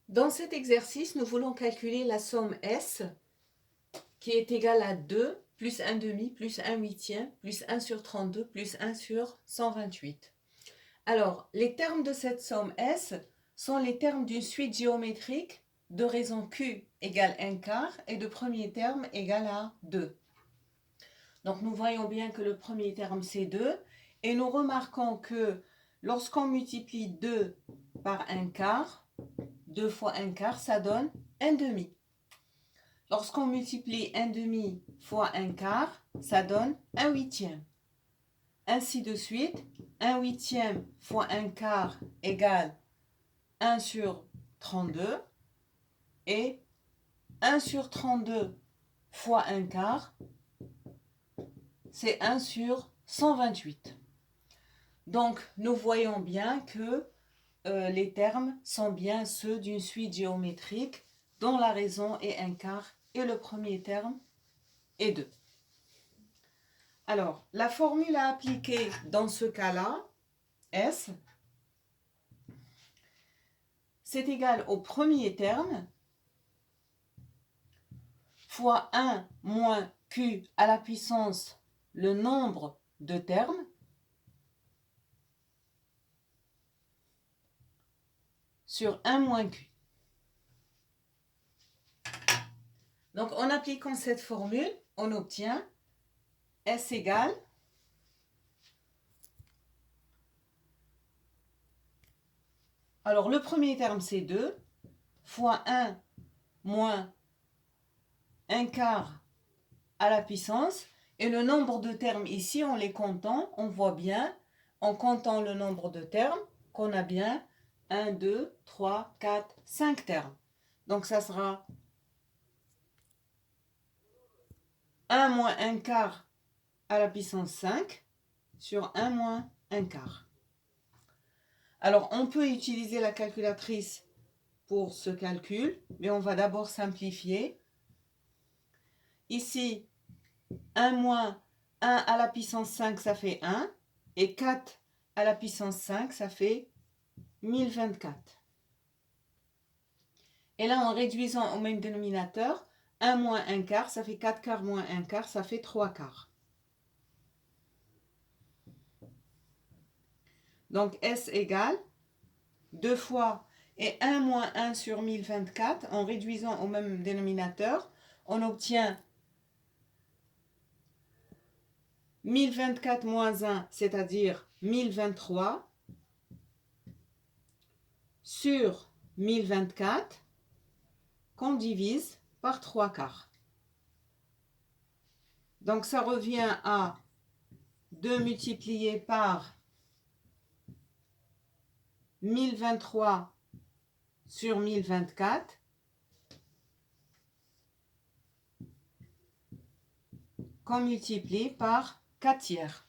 Dans cet exercice, nous voulons calculer la somme S qui est égale à 2 plus 1 demi plus 1 huitième plus 1 sur 32 plus 1 sur 128. Alors, les termes de cette somme S sont les termes d'une suite géométrique de raison Q égale 1 quart et de premier terme égale à 2. Donc, nous voyons bien que le premier terme, c'est 2. Et nous remarquons que lorsqu'on multiplie 2 par 1 quart, 2 fois 1 quart, ça donne 1 demi. Lorsqu'on multiplie 1 demi fois 1 quart, ça donne 1 huitième. Ainsi de suite, 1 huitième fois 1 quart égale 1 sur 32 et 1 sur 32 fois 1 quart, c'est 1 sur 128. Donc, nous voyons bien que les termes sont bien ceux d'une suite géométrique dont la raison est 1 quart et le premier terme est 2. Alors, la formule à appliquer dans ce cas-là, S, c'est égal au premier terme fois 1 moins Q à la puissance le nombre de termes sur 1 moins Q. Donc, en appliquant cette formule, on obtient S égale alors le premier terme c'est 2 fois 1 moins 1 quart à la puissance et le nombre de termes ici en les comptant, on voit bien en comptant le nombre de termes qu'on a bien 1, 2, 3, 4, 5 termes. Donc ça sera 1 moins 1 quart à la puissance 5 sur 1 moins 1 quart. Alors, on peut utiliser la calculatrice pour ce calcul, mais on va d'abord simplifier. Ici, 1 moins 1 à la puissance 5, ça fait 1. Et 4 à la puissance 5, ça fait 1024. Et là, en réduisant au même dénominateur, 1 moins 1 quart, ça fait 4 quarts moins 1 quart, ça fait 3 quarts. Donc, S égale 2 fois et 1 moins 1 sur 1024. En réduisant au même dénominateur, on obtient 1024 moins 1, c'est-à-dire 1023, sur 1024, qu'on divise par 3 quarts. Donc, ça revient à 2 multiplié par 1023 sur 1024, qu'on multiplie par 4 tiers.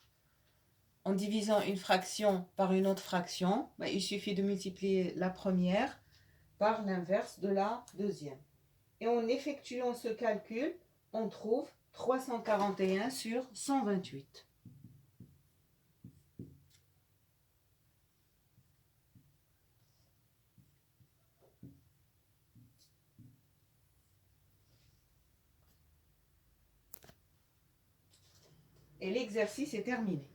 En divisant une fraction par une autre fraction, il suffit de multiplier la première par l'inverse de la deuxième. Et en effectuant ce calcul, on trouve 341 sur 128. Et l'exercice est terminé.